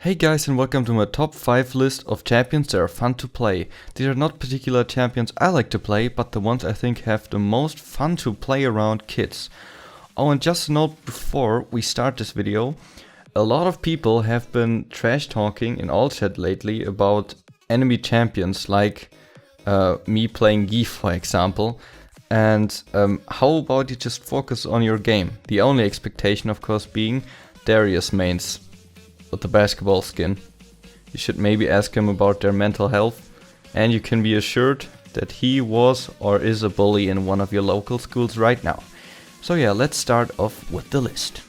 Hey guys, and welcome to my top 5 list of champions that are fun to play. These are not particular champions I like to play, but the ones I think have the most fun to play around kids. Oh, and just a note before we start this video, a lot of people have been trash talking in all chat lately about enemy champions like me playing Yi, for example. And how about you just focus on your game? The only expectation, of course, being Darius mains with the basketball skin. You should maybe ask him about their mental health, and you can be assured that he was or is a bully in one of your local schools right now. So yeah, let's start off with the list.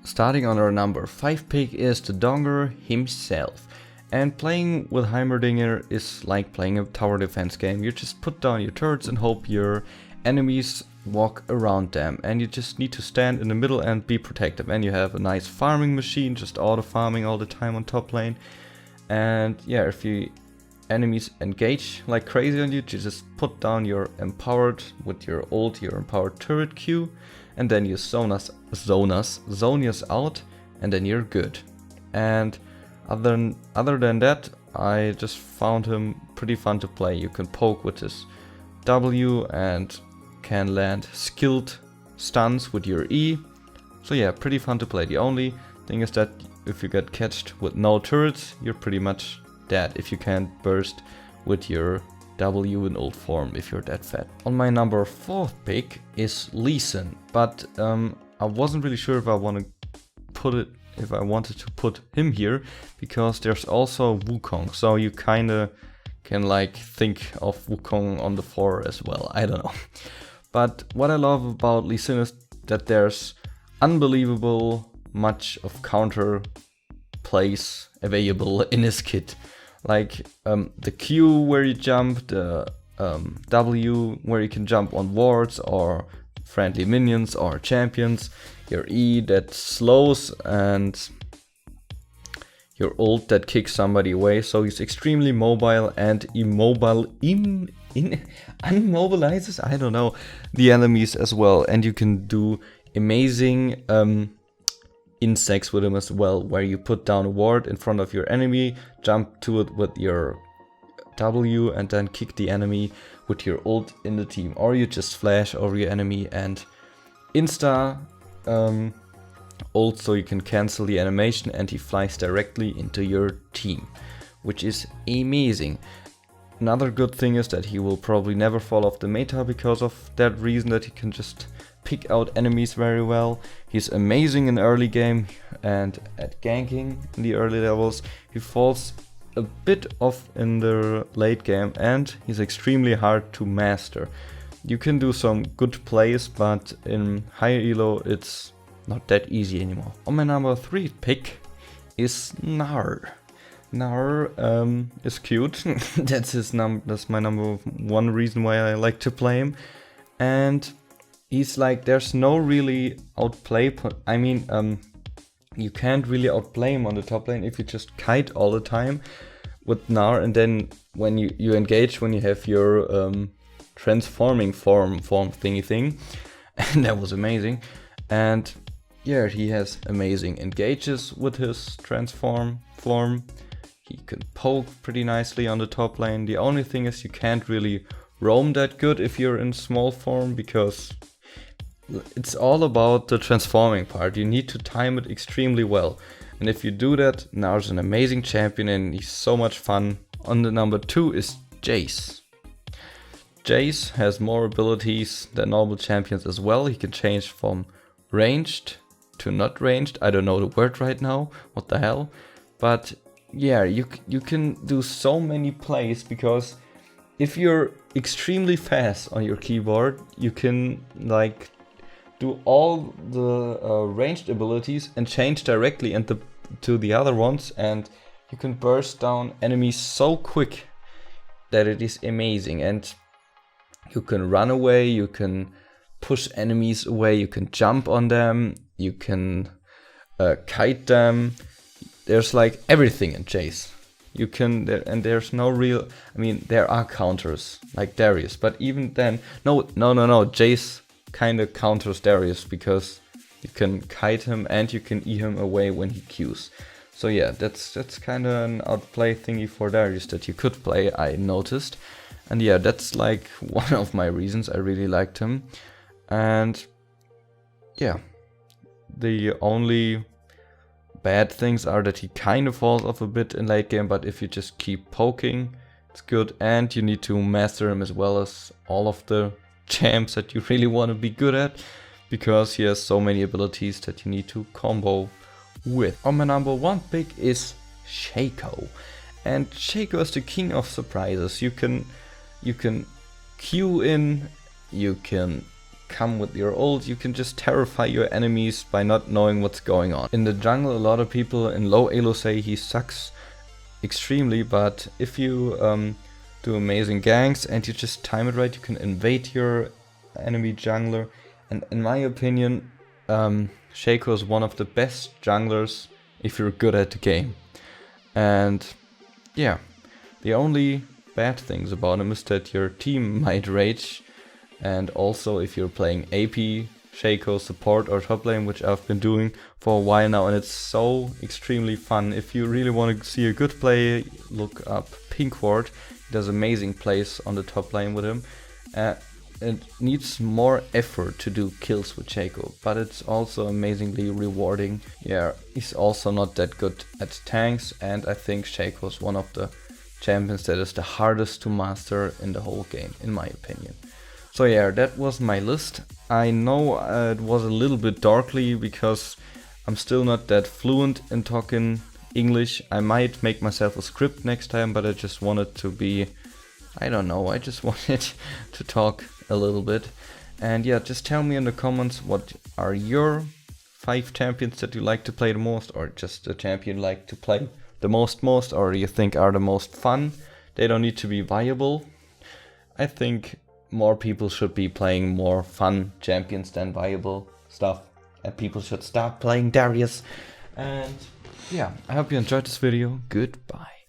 Starting on our number 5 pick is the Donger himself. And playing with Heimerdinger is like playing a tower defense game. You just put down your turrets and hope your enemies walk around them. And you just need to stand in the middle and be protective. And you have a nice farming machine, just auto farming all the time on top lane. And yeah, if you enemies engage like crazy on you, you just put down your empowered with your ult, your empowered turret Q. And then you zone us out, and then you're good. And other than that, I just found him pretty fun to play. You can poke with his W and can land skilled stuns with your E. So yeah, pretty fun to play. The only thing is that if you get catched with no turrets, you're pretty much dead if you can't burst with your W in ult form if you're that fat. On my number 4 pick is Lee Sin, but I wasn't really sure if I wanted to put him here, because there's also Wukong, so you kinda can like think of Wukong on the 4 as well, I don't know. But what I love about Lee Sin is that there's unbelievable much of counter plays available in his kit. Like the Q where you jump, the W where you can jump on wards or friendly minions or champions, your E that slows, and your ult that kicks somebody away. So he's extremely mobile and unmobilizes, I don't know, the enemies as well. And you can do amazing insects with him as well, where you put down a ward in front of your enemy, jump to it with your W, and then kick the enemy with your ult in the team, or you just flash over your enemy and insta ult, so you can cancel the animation and he flies directly into your team, which is amazing. Another good thing is that he will probably never fall off the meta because of that reason, that he can just pick out enemies very well. He's amazing in early game, and at ganking in the early levels he falls a bit off in the late game, and he's extremely hard to master. You can do some good plays, but in higher elo it's not that easy anymore. On my number 3 pick is Gnar. Gnar is cute. That's my number 1 reason why I like to play him. And he's like, there's no really outplay. I mean, you can't really outplay him on the top lane if you just kite all the time with Gnar, and then when you engage, when you have your transforming form thingy thing, and that was amazing. And yeah, he has amazing engages with his transform form. He can poke pretty nicely on the top lane. The only thing is you can't really roam that good if you're in small form, because it's all about the transforming part. You need to time it extremely well. And if you do that, Gnar's an amazing champion and he's so much fun. On the number 2 is Jace. Jace has more abilities than normal champions as well. He can change from ranged to not ranged. I don't know the word right now. What the hell? But yeah, you can do so many plays, because if you're extremely fast on your keyboard, you can like do all the ranged abilities and change directly to the other ones, and you can burst down enemies so quick that it is amazing. And you can run away, you can push enemies away, you can jump on them, you can kite them. There's like everything in Jace. You can, and there's no real, I mean, there are counters, like Darius, but even then, no, Jace kind of counters Darius, because you can kite him and you can E him away when he Qs. So yeah, that's kind of an outplay thingy for Darius that you could play, I noticed. And yeah, that's like one of my reasons I really liked him. And yeah, the only bad things are that he kind of falls off a bit in late game, but if you just keep poking, it's good. And you need to master him as well as all of the champs that you really want to be good at, because he has so many abilities that you need to combo with. On my number 1 pick is Shaco. And Shaco is the king of surprises. You can Q in, you can come with your ult, you can just terrify your enemies by not knowing what's going on. In the jungle, a lot of people in low elo say he sucks extremely, but if you do amazing ganks and you just time it right, you can invade your enemy jungler. And in my opinion, Shaco is one of the best junglers if you're good at the game. And yeah, the only bad things about him is that your team might rage, and also if you're playing AP, Shaco, support or top lane, which I've been doing for a while now, and it's so extremely fun. If you really want to see a good play, look up Pinkward. He does amazing plays on the top lane with him. It needs more effort to do kills with Shaco, but it's also amazingly rewarding. Yeah, he's also not that good at tanks, and I think Shaco is one of the champions that is the hardest to master in the whole game, in my opinion. So yeah, that was my list. I know it was a little bit darkly because I'm still not that fluent in talking English. I might make myself a script next time, but I just wanted to be, I don't know, I just wanted to talk a little bit. And yeah, just tell me in the comments what are your 5 champions that you like to play the most, or just the champion you like to play the most, or you think are the most fun. They don't need to be viable. I think more people should be playing more fun champions than viable stuff, and people should start playing Darius. And yeah, I hope you enjoyed this video. Goodbye.